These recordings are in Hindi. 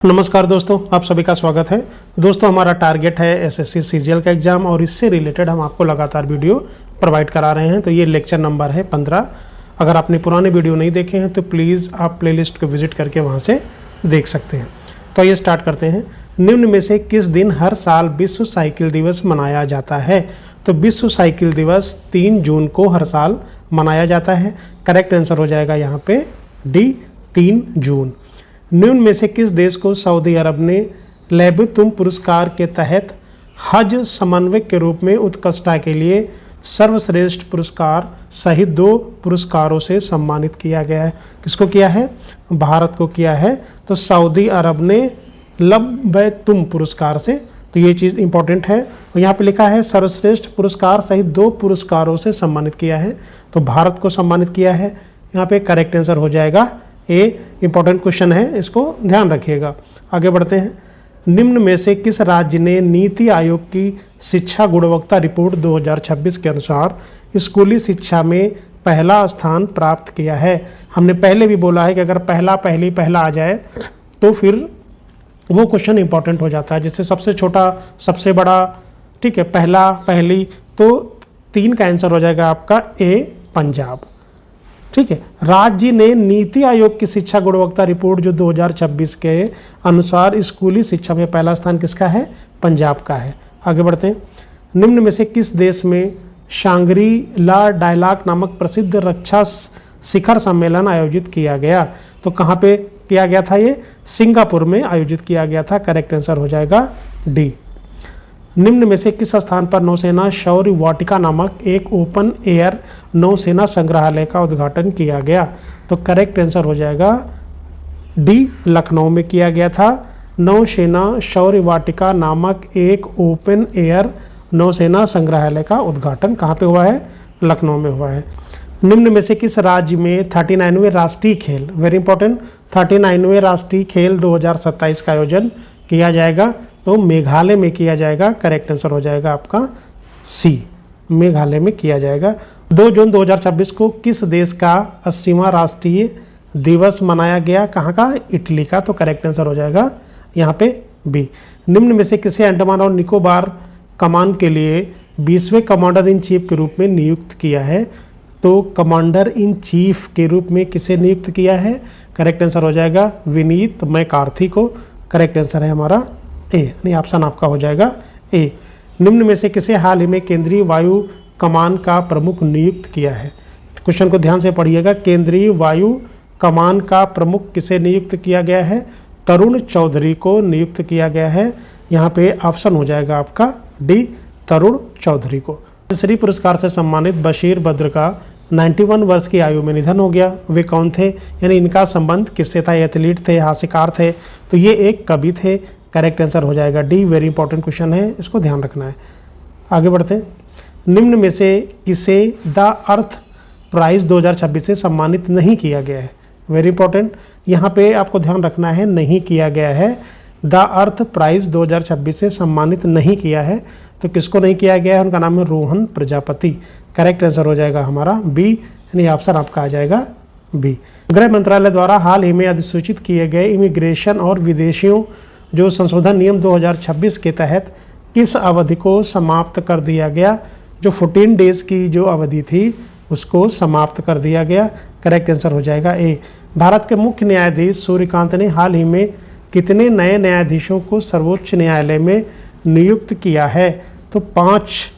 नमस्कार दोस्तों, आप सभी का स्वागत है। दोस्तों, हमारा टारगेट है एसएससी सीजीएल का एग्ज़ाम और इससे रिलेटेड हम आपको लगातार वीडियो प्रोवाइड करा रहे हैं। तो ये लेक्चर नंबर है 15। अगर आपने पुराने वीडियो नहीं देखे हैं तो प्लीज़ आप प्लेलिस्ट को विजिट करके वहाँ से देख सकते हैं। तो ये स्टार्ट करते हैं। निम्न में से किस दिन हर साल विश्व साइकिल दिवस मनाया जाता है? तो विश्व साइकिल दिवस 3 जून को हर साल मनाया जाता है। करेक्ट आंसर हो जाएगा यहाँ पे डी, 3 जून। निम्न में से किस देश को सऊदी अरब ने लेबुतुम पुरस्कार के तहत हज समन्वयक के रूप में उत्कृष्टता के लिए सर्वश्रेष्ठ पुरस्कार सहित 2 पुरस्कारों से सम्मानित किया गया है? किसको किया है? भारत को किया है। तो सऊदी अरब ने लेबुतुम पुरस्कार से, तो ये चीज़ इंपॉर्टेंट है। और यहाँ पे लिखा है सर्वश्रेष्ठ पुरस्कार सहित 2 पुरस्कारों से सम्मानित किया है, तो भारत को सम्मानित किया है। यहाँ पे करेक्ट आंसर हो जाएगा ए। इंपॉर्टेंट क्वेश्चन है, इसको ध्यान रखिएगा। आगे बढ़ते हैं। निम्न में से किस राज्य ने नीति आयोग की शिक्षा गुणवत्ता रिपोर्ट 2026 के अनुसार स्कूली शिक्षा में पहला स्थान प्राप्त किया है? हमने पहले भी बोला है कि अगर पहला आ जाए तो फिर वो क्वेश्चन इंपॉर्टेंट हो जाता है, जिससे सबसे छोटा सबसे बड़ा, ठीक है, पहला पहली, तो 3 का आंसर हो जाएगा आपका ए, पंजाब। ठीक है, राज्य ने नीति आयोग की शिक्षा गुणवत्ता रिपोर्ट जो 2026 के अनुसार स्कूली शिक्षा में पहला स्थान किसका है? पंजाब का है। आगे बढ़ते हैं। निम्न में से किस देश में शांग्री-ला डायलॉग नामक प्रसिद्ध रक्षा शिखर सम्मेलन आयोजित किया गया? तो कहाँ पे किया गया था? ये सिंगापुर में आयोजित किया गया था। करेक्ट आंसर हो जाएगा डी। निम्न में से किस स्थान पर नौसेना शौर्य वाटिका नामक एक ओपन एयर नौसेना संग्रहालय का उद्घाटन किया गया? तो करेक्ट आंसर हो जाएगा डी, लखनऊ में किया गया था। नौसेना शौर्य वाटिका नामक एक ओपन एयर नौसेना संग्रहालय का उद्घाटन कहाँ पे हुआ है? लखनऊ में हुआ है। निम्न में से किस राज्य में 39वें राष्ट्रीय खेल, वेरी इंपॉर्टेंट, 39वें राष्ट्रीय खेल 2027 का आयोजन किया जाएगा? तो मेघालय में किया जाएगा। करेक्ट आंसर हो जाएगा आपका सी, मेघालय में किया जाएगा। 2 जून 2026 को किस देश का 80वां राष्ट्रीय दिवस मनाया गया? कहाँ का? इटली का। तो करेक्ट आंसर हो जाएगा यहाँ पे बी। निम्न में से किसे अंडमान और निकोबार कमान के लिए 20वें कमांडर इन चीफ के रूप में नियुक्त किया है? तो कमांडर इन चीफ के रूप में किसे नियुक्त किया है? करेक्ट आंसर हो जाएगा विनीत मैकार्थी को। करेक्ट आंसर है हमारा ए, नहीं, ऑप्शन आपका हो जाएगा ए। निम्न में से किसे हाल ही में केंद्रीय वायु कमान का प्रमुख नियुक्त किया है? क्वेश्चन को ध्यान से पढ़िएगा। केंद्रीय वायु कमान का प्रमुख किसे नियुक्त किया गया है? तरुण चौधरी को नियुक्त किया गया है। यहाँ पे ऑप्शन हो जाएगा आपका डी, तरुण चौधरी को। श्री पुरस्कार से सम्मानित बशीर बद्र का 91 वर्ष की आयु में निधन हो गया। वे कौन थे? यानी इनका संबंध किससे था? एथलीट थे, हास्यकार थे? तो ये एक कवि थे। करेक्ट आंसर हो जाएगा डी। वेरी इंपॉर्टेंट क्वेश्चन है, इसको ध्यान रखना है। आगे बढ़ते हैं। निम्न में से किसे द अर्थ प्राइज 2026 से सम्मानित नहीं किया गया है? वेरी इंपॉर्टेंट, यहाँ पे आपको ध्यान रखना है, नहीं किया गया है। द अर्थ प्राइज 2026 से सम्मानित नहीं किया है। तो किसको नहीं किया गया है? उनका नाम है रोहन प्रजापति। करेक्ट आंसर हो जाएगा हमारा बी, यानी ऑप्शन आपका आ जाएगा बी। गृह मंत्रालय द्वारा हाल ही में अधिसूचित किए गए इमिग्रेशन और विदेशियों जो संशोधन नियम 2026 के तहत किस अवधि को समाप्त कर दिया गया? जो 14 डेज की जो अवधि थी उसको समाप्त कर दिया गया। करेक्ट आंसर हो जाएगा ए। भारत के मुख्य न्यायाधीश सूर्यकांत ने हाल ही में कितने नए न्यायाधीशों को सर्वोच्च न्यायालय में नियुक्त किया है? तो 5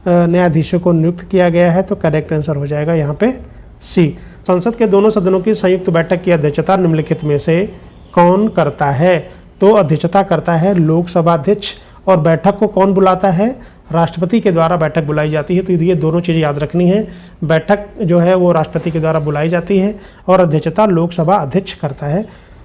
न्यायाधीशों को नियुक्त किया गया है। तो करेक्ट आंसर हो जाएगा यहाँ पे सी। संसद के दोनों सदनों की संयुक्त बैठक की अध्यक्षता निम्नलिखित में से कौन करता है? तो अध्यक्षता करता है लोकसभा अध्यक्ष। और बैठक को कौन बुलाता है? राष्ट्रपति के द्वारा बैठक बुलाई जाती है। तो ये दोनों चीज़ें याद रखनी है। बैठक जो है वो राष्ट्रपति के द्वारा बुलाई जाती है और अध्यक्षता लोकसभा अध्यक्ष करता है।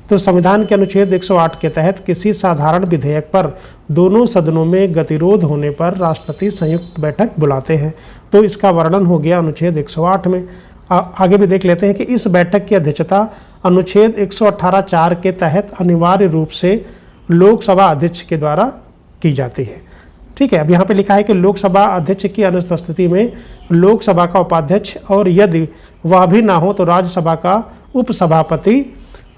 तो संविधान के अनुच्छेद 108 के तहत किसी साधारण विधेयक पर दोनों सदनों में गतिरोध होने पर राष्ट्रपति संयुक्त बैठक बुलाते हैं। तो इसका वर्णन हो गया अनुच्छेद 108 में। आगे भी देख लेते हैं कि इस बैठक की अध्यक्षता अनुच्छेद 118(4) के तहत अनिवार्य रूप से लोकसभा अध्यक्ष के द्वारा की जाती है। ठीक है, अब यहाँ पे लिखा है कि लोकसभा अध्यक्ष की अनुपस्थिति में लोकसभा का उपाध्यक्ष और यदि वह भी ना हो तो राज्यसभा का उपसभापति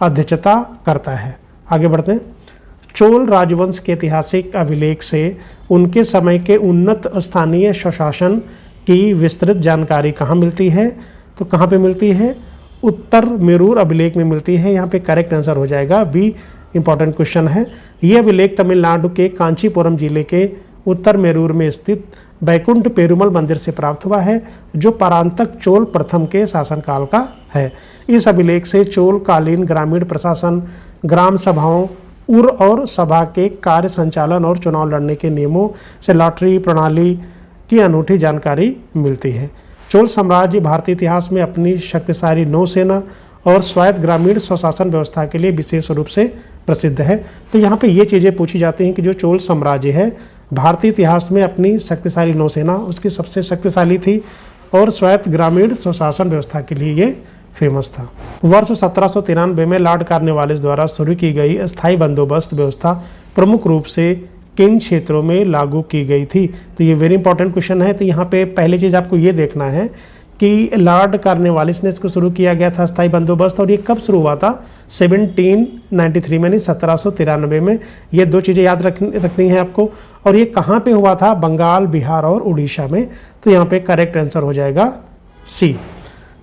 अध्यक्षता करता है। आगे बढ़ते हैं। चोल राजवंश के ऐतिहासिक अभिलेख से उनके समय के उन्नत स्थानीय स्वशासन की विस्तृत जानकारी कहाँ मिलती है? तो कहाँ पे मिलती है? उत्तर मेरूर अभिलेख में मिलती है। यहाँ पे करेक्ट आंसर हो जाएगा बी, इंपॉर्टेंट क्वेश्चन है। ये अभिलेख तमिलनाडु के कांचीपुरम जिले के उत्तर मेरूर में स्थित बैकुंठ पेरुमल मंदिर से प्राप्त हुआ है, जो परांतक चोल प्रथम के शासनकाल का है। इस अभिलेख से चोल कालीन ग्रामीण प्रशासन, ग्राम सभाओं, उर और सभा के कार्य संचालन और चुनाव लड़ने के नियमों से लॉटरी प्रणाली की अनूठी जानकारी मिलती है। चोल साम्राज्य भारतीय इतिहास में अपनी शक्तिशाली नौसेना और स्वायत्त ग्रामीण स्वशासन व्यवस्था के लिए विशेष रूप से प्रसिद्ध है। तो यहाँ पे ये चीज़ें पूछी जाती हैं कि जो चोल साम्राज्य है भारतीय इतिहास में अपनी शक्तिशाली नौसेना उसकी सबसे शक्तिशाली थी और स्वायत्त ग्रामीण स्वशासन व्यवस्था के लिए ये फेमस था। वर्ष 1793 में लॉर्ड कॉर्नवालिस द्वारा शुरू की गई अस्थायी बंदोबस्त व्यवस्था प्रमुख रूप से किन क्षेत्रों में लागू की गई थी? तो ये वेरी इंपॉर्टेंट क्वेश्चन है। तो यहाँ पे पहली चीज़ आपको ये देखना है कि लॉर्ड कॉर्नवालिस ने इसको शुरू किया गया था अस्थायी बंदोबस्त, और ये कब शुरू हुआ था? 1793 में, नहीं 1793 में। ये दो चीज़ें याद रखनी है आपको। और ये कहाँ पे हुआ था? बंगाल, बिहार और उड़ीसा में। तो यहाँ पे करेक्ट आंसर हो जाएगा सी।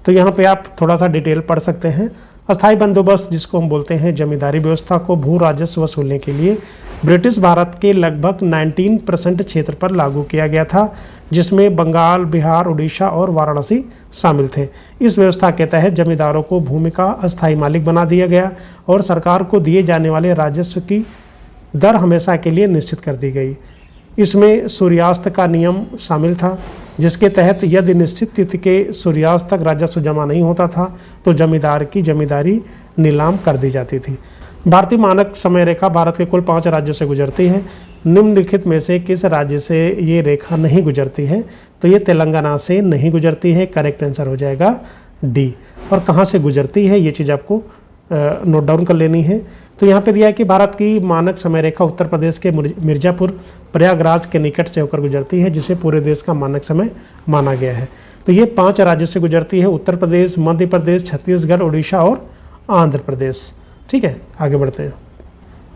तो यहाँ पे आप थोड़ा सा डिटेल पढ़ सकते हैं। अस्थायी बंदोबस्त जिसको हम बोलते हैं जमींदारी व्यवस्था को भू राजस्व वसूलने के लिए ब्रिटिश भारत के लगभग 19% क्षेत्र पर लागू किया गया था, जिसमें बंगाल, बिहार, उड़ीसा और वाराणसी शामिल थे। इस व्यवस्था के तहत जमींदारों को भूमि का अस्थायी मालिक बना दिया गया और सरकार को दिए जाने वाले राजस्व की दर हमेशा के लिए निश्चित कर दी गई। इसमें सूर्यास्त का नियम शामिल था, जिसके तहत यदि निश्चित तिथि के सूर्यास्त तक राजस्व जमा नहीं होता था तो जमींदार की जमींदारी नीलाम कर दी जाती थी। भारतीय मानक समय रेखा भारत के कुल 5 राज्यों से गुजरती है। निम्नलिखित में से किस राज्य से ये रेखा नहीं गुजरती है? तो ये तेलंगाना से नहीं गुजरती है। करेक्ट आंसर हो जाएगा डी। और कहाँ से गुजरती है ये चीज़ आपको नोट डाउन कर लेनी है। तो यहाँ पे दिया है कि भारत की मानक समय रेखा उत्तर प्रदेश के मिर्जापुर प्रयागराज के निकट से होकर गुजरती है, जिसे पूरे देश का मानक समय माना गया है। तो ये 5 राज्यों से गुजरती है, उत्तर प्रदेश, मध्य प्रदेश, छत्तीसगढ़, उड़ीसा और आंध्र प्रदेश। ठीक है, आगे बढ़ते हैं।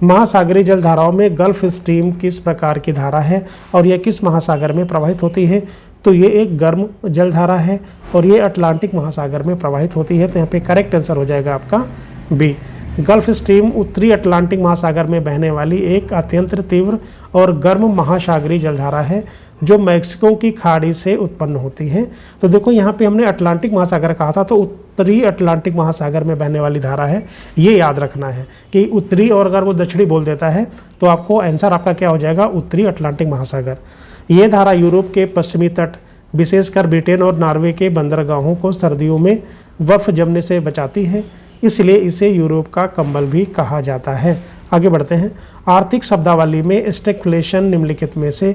महासागरीय जलधाराओं में गल्फ स्ट्रीम किस प्रकार की धारा है और यह किस महासागर में प्रवाहित होती है? तो ये एक गर्म जलधारा है और ये अटलांटिक महासागर में प्रवाहित होती है। तो यहाँ पे करेक्ट आंसर हो जाएगा आपका बी। गल्फ स्ट्रीम उत्तरी अटलांटिक महासागर में बहने वाली एक अत्यंत तीव्र और गर्म महासागरीय जलधारा है, जो मैक्सिको की खाड़ी से उत्पन्न होती है। तो देखो यहाँ पे हमने अटलांटिक महासागर कहा था, तो उत्तरी अटलांटिक महासागर में बहने वाली धारा है। ये याद रखना है कि उत्तरी, और अगर वो दक्षिणी बोल देता है तो आपको आंसर आपका क्या हो जाएगा? उत्तरी अटलांटिक महासागर। ये धारा यूरोप के पश्चिमी तट, विशेषकर ब्रिटेन और नॉर्वे के बंदरगाहों को सर्दियों में बर्फ जमने से बचाती है, इसलिए इसे यूरोप का कंबल भी कहा जाता है। आगे बढ़ते हैं। आर्थिक शब्दावली में स्टैगफ्लेशन निम्नलिखित में से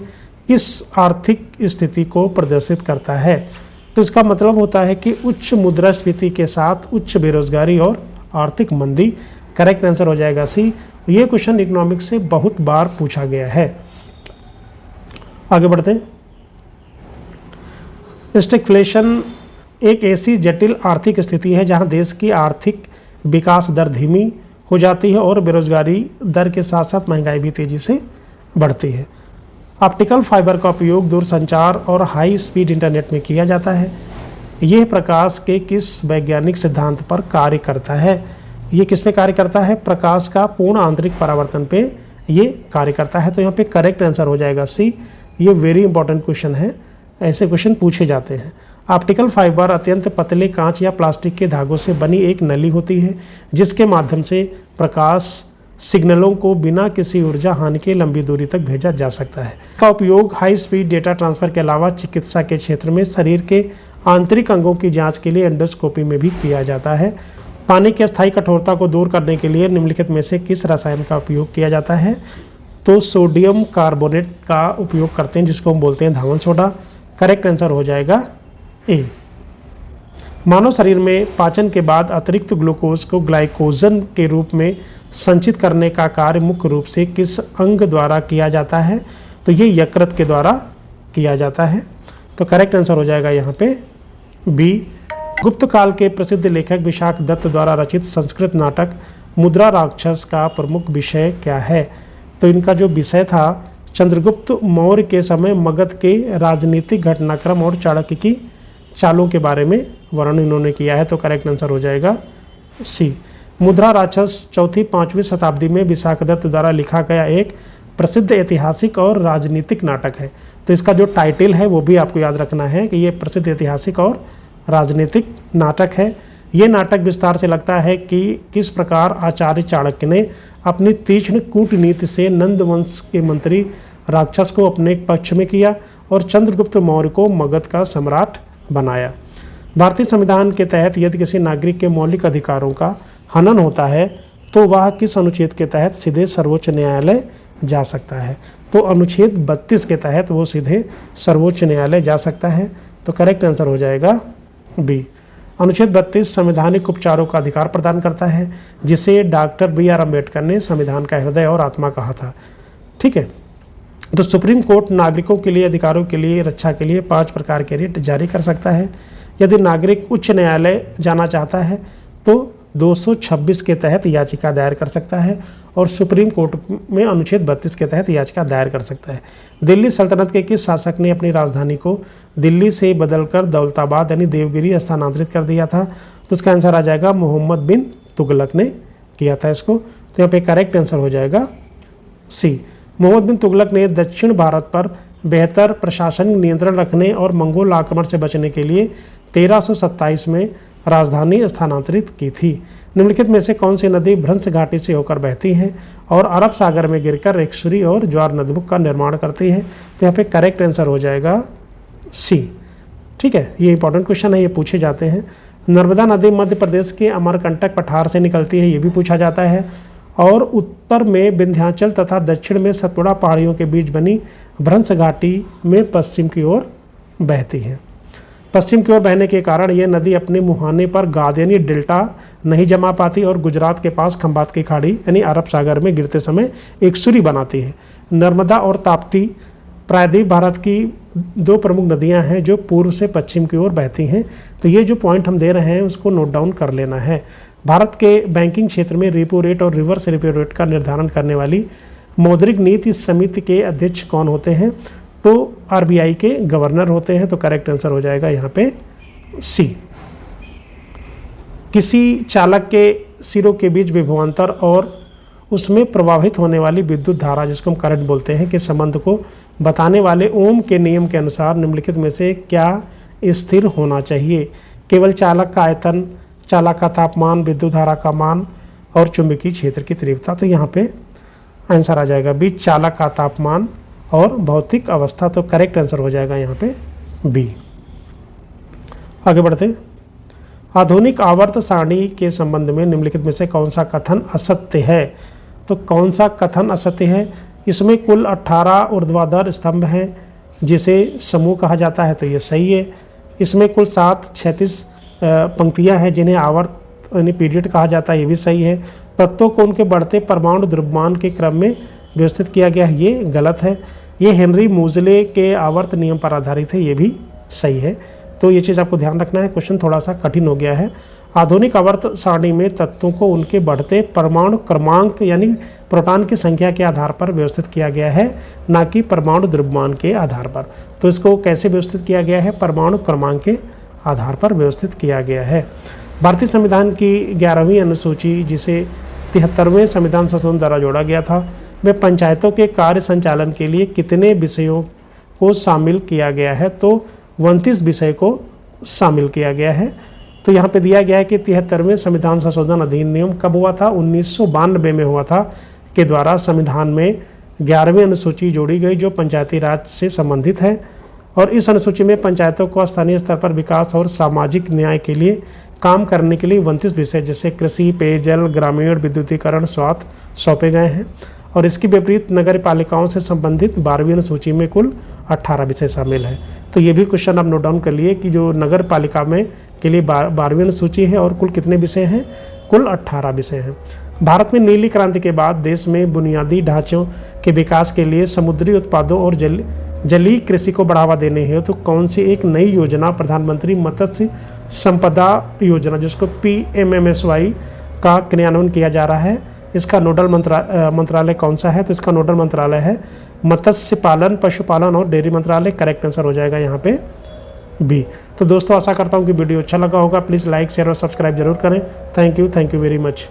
किस आर्थिक स्थिति को प्रदर्शित करता है? तो इसका मतलब होता है कि उच्च मुद्रास्फीति के साथ उच्च बेरोजगारी और आर्थिक मंदी। करेक्ट आंसर हो जाएगा सी। ये क्वेश्चन इकोनॉमिक्स से बहुत बार पूछा गया है। आगे बढ़ते हैं। स्टैगफ्लेशन एक ऐसी जटिल आर्थिक स्थिति है जहां देश की आर्थिक विकास दर धीमी हो जाती है और बेरोजगारी दर के साथ साथ महंगाई भी तेजी से बढ़ती है। ऑप्टिकल फाइबर का उपयोग दूरसंचार और हाई स्पीड इंटरनेट में किया जाता है। यह प्रकाश के किस वैज्ञानिक सिद्धांत पर कार्य करता है? ये किस पे कार्य करता है? प्रकाश का पूर्ण आंतरिक परावर्तन पे ये कार्य करता है। तो यहाँ पे करेक्ट आंसर हो जाएगा सी। ये वेरी इंपॉर्टेंट क्वेश्चन है, ऐसे क्वेश्चन पूछे जाते हैं। ऑप्टिकल फाइबर अत्यंत पतले कांच या प्लास्टिक के धागों से बनी एक नली होती है, जिसके माध्यम से प्रकाश सिग्नलों को बिना किसी ऊर्जा हानि के लंबी दूरी तक भेजा जा सकता है। इसका उपयोग हाई स्पीड डेटा ट्रांसफर के अलावा चिकित्सा के क्षेत्र में शरीर के आंतरिक अंगों की जांच के लिए एंडोस्कोपी में भी किया जाता है। पानी की अस्थायी कठोरता को दूर करने के लिए निम्नलिखित में से किस रसायन का उपयोग किया जाता है? तो सोडियम कार्बोनेट का उपयोग करते हैं, जिसको हम बोलते हैं धावन सोडा। करेक्ट आंसर हो जाएगा ए। मानव शरीर में पाचन के बाद अतिरिक्त ग्लूकोज को ग्लाइकोजन के रूप में संचित करने का कार्य मुख्य रूप से किस अंग द्वारा किया जाता है? तो ये यकृत के द्वारा किया जाता है। तो करेक्ट आंसर हो जाएगा यहाँ पे बी। गुप्त काल के प्रसिद्ध लेखक विशाख दत्त द्वारा रचित संस्कृत नाटक मुद्रा राक्षस का प्रमुख विषय क्या है? तो इनका जो विषय था चंद्रगुप्त मौर्य के समय मगध के राजनीतिक घटनाक्रम और चाणक्य की चालों के बारे में वर्णन इन्होंने किया है, तो करेक्ट आंसर हो जाएगा सी। मुद्रा राक्षस 4वीं-5वीं शताब्दी में विशाखदत्त द्वारा लिखा गया एक प्रसिद्ध ऐतिहासिक और राजनीतिक नाटक है। तो इसका जो टाइटल है वो भी आपको याद रखना है कि ये प्रसिद्ध ऐतिहासिक और राजनीतिक नाटक है। ये नाटक विस्तार से लगता है कि किस प्रकार आचार्य चाणक्य ने अपनी तीक्ष्ण कूटनीति से नंद वंश के मंत्री राक्षस को अपने पक्ष में किया और चंद्रगुप्त मौर्य को मगध का सम्राट बनाया। भारतीय संविधान के तहत यदि किसी नागरिक के मौलिक अधिकारों का हनन होता है तो वह किस अनुच्छेद के तहत सीधे सर्वोच्च न्यायालय जा सकता है? तो अनुच्छेद 32 के तहत वो सीधे सर्वोच्च न्यायालय जा सकता है। तो करेक्ट आंसर हो जाएगा बी। अनुच्छेद 32 संवैधानिक उपचारों का अधिकार प्रदान करता है, जिसे डॉक्टर BR अम्बेडकर ने संविधान का हृदय और आत्मा कहा था। ठीक है, तो सुप्रीम कोर्ट नागरिकों के लिए अधिकारों के लिए रक्षा के लिए 5 प्रकार के रिट जारी कर सकता है। यदि नागरिक उच्च न्यायालय जाना चाहता है तो 226 के तहत याचिका दायर कर सकता है और सुप्रीम कोर्ट में अनुच्छेद 32 के तहत याचिका दायर कर सकता है। दिल्ली सल्तनत के किस शासक ने अपनी राजधानी को दिल्ली से बदलकर दौलताबाद यानी देवगिरी स्थानांतरित कर दिया था? तो इसका आंसर आ जाएगा मोहम्मद बिन तुगलक ने किया था इसको। तो यहाँ पे करेक्ट आंसर हो जाएगा सी। मोहम्मद बिन तुगलक ने दक्षिण भारत पर बेहतर प्रशासनिक नियंत्रण रखने और मंगोल आक्रमण से बचने के लिए 1327 में राजधानी स्थानांतरित की थी। निम्नलिखित में से कौन सी नदी भ्रंश घाटी से होकर बहती है और अरब सागर में गिरकर एक्सुरी और ज्वार नदीमुख का निर्माण करती है? तो यहाँ पे करेक्ट आंसर हो जाएगा सी। ठीक है, ये इंपॉर्टेंट क्वेश्चन है, ये पूछे जाते हैं। नर्मदा नदी मध्य प्रदेश के अमरकंटक पठार से निकलती है, ये भी पूछा जाता है। और उत्तर में विंध्याचल तथा दक्षिण में सतपुड़ा पहाड़ियों के बीच बनी भ्रंश घाटी में पश्चिम की ओर बहती है। पश्चिम की ओर बहने के कारण यह नदी अपने मुहाने पर गाद यानी डेल्टा नहीं जमा पाती और गुजरात के पास खंबात की खाड़ी यानी अरब सागर में गिरते समय एक सुरी बनाती है। नर्मदा और ताप्ती प्रायद्वीप भारत की 2 प्रमुख नदियां हैं जो पूर्व से पश्चिम की ओर बहती हैं। तो ये जो पॉइंट हम दे रहे हैं उसको नोट डाउन कर लेना है। भारत के बैंकिंग क्षेत्र में रेपो रेट और रिवर्स रेपो रेट का निर्धारण करने वाली मौद्रिक नीति समिति के अध्यक्ष कौन होते हैं? तो RBI के गवर्नर होते हैं। तो करेक्ट आंसर हो जाएगा यहाँ पे सी। किसी चालक के सिरों के बीच विभवांतर और उसमें प्रवाहित होने वाली विद्युत धारा जिसको हम करंट बोलते हैं के संबंध को बताने वाले ओम के नियम के अनुसार निम्नलिखित में से क्या स्थिर होना चाहिए? केवल चालक का आयतन, चालक का तापमान, विद्युत धारा का मान और चुंबकीय क्षेत्र की तीव्रता। तो यहाँ पे आंसर आ जाएगा बी, चालक का तापमान और भौतिक अवस्था। तो करेक्ट आंसर हो जाएगा यहाँ पे बी। आगे बढ़ते हैं। आधुनिक आवर्त सारणी के संबंध में निम्नलिखित में से कौन सा कथन असत्य है? तो कौन सा कथन असत्य है? इसमें कुल 18 ऊर्ध्वाधर स्तंभ हैं जिसे समूह कहा जाता है, तो ये सही है। इसमें कुल 7 क्षैतिज पंक्तियां हैं जिन्हें आवर्त यानी पीरियड कहा जाता है, ये भी सही है। तत्वों को उनके बढ़ते परमाणु द्रव्यमान के क्रम में व्यवस्थित किया गया है, ये गलत है। ये हेनरी मोजले के आवर्त नियम पर आधारित है, ये भी सही है। तो ये चीज़ आपको ध्यान रखना है, क्वेश्चन थोड़ा सा कठिन हो गया है। आधुनिक आवर्त सारणी में तत्वों को उनके बढ़ते परमाणु क्रमांक यानी प्रोटॉन की संख्या के आधार पर व्यवस्थित किया गया है, ना कि परमाणु द्रव्यमान के आधार पर। तो इसको कैसे व्यवस्थित किया गया है? परमाणु क्रमांक के आधार पर व्यवस्थित किया गया है। भारतीय संविधान की 11वीं अनुसूची जिसे 73वें संविधान संशोधन द्वारा जोड़ा गया था, में पंचायतों के कार्य संचालन के लिए कितने विषयों को शामिल किया गया है? तो 29 विषय को शामिल किया गया है। तो यहाँ पे दिया गया है कि 73वें संविधान संशोधन अधिनियम कब हुआ था? 1992 में हुआ था, के द्वारा संविधान में 11वीं अनुसूची जोड़ी गई जो पंचायती राज से संबंधित है। और इस अनुसूची में पंचायतों को स्थानीय स्तर पर विकास और सामाजिक न्याय के लिए काम करने के लिए 29 विषय जैसे कृषि, पेयजल, ग्रामीण, विद्युतीकरण, स्वास्थ्य सौंपे गए हैं। और इसके विपरीत नगर पालिकाओं से संबंधित 12वीं अनुसूची में कुल 18 विषय शामिल है। तो ये भी क्वेश्चन आप नोट डाउन कर लिए कि जो नगर पालिका में के लिए 12वीं अनुसूची है और कुल कितने विषय हैं? कुल 18 विषय हैं। भारत में नीली क्रांति के बाद देश में बुनियादी ढांचों के विकास के लिए समुद्री उत्पादों और जलीय कृषि को बढ़ावा देने हेतु तो कौन सी एक नई योजना प्रधानमंत्री मत्स्य संपदा योजना जिसको PMMSY का क्रियान्वयन किया जा रहा है? इसका नोडल मंत्रालय कौन सा है, तो इसका नोडल मंत्रालय है मत्स्य पालन, पशुपालन और डेयरी मंत्रालय। करेक्ट आंसर हो जाएगा यहाँ पे बी। तो दोस्तों आशा करता हूँ कि वीडियो अच्छा लगा होगा। प्लीज़ लाइक शेयर और सब्सक्राइब जरूर करें। Thank you very much.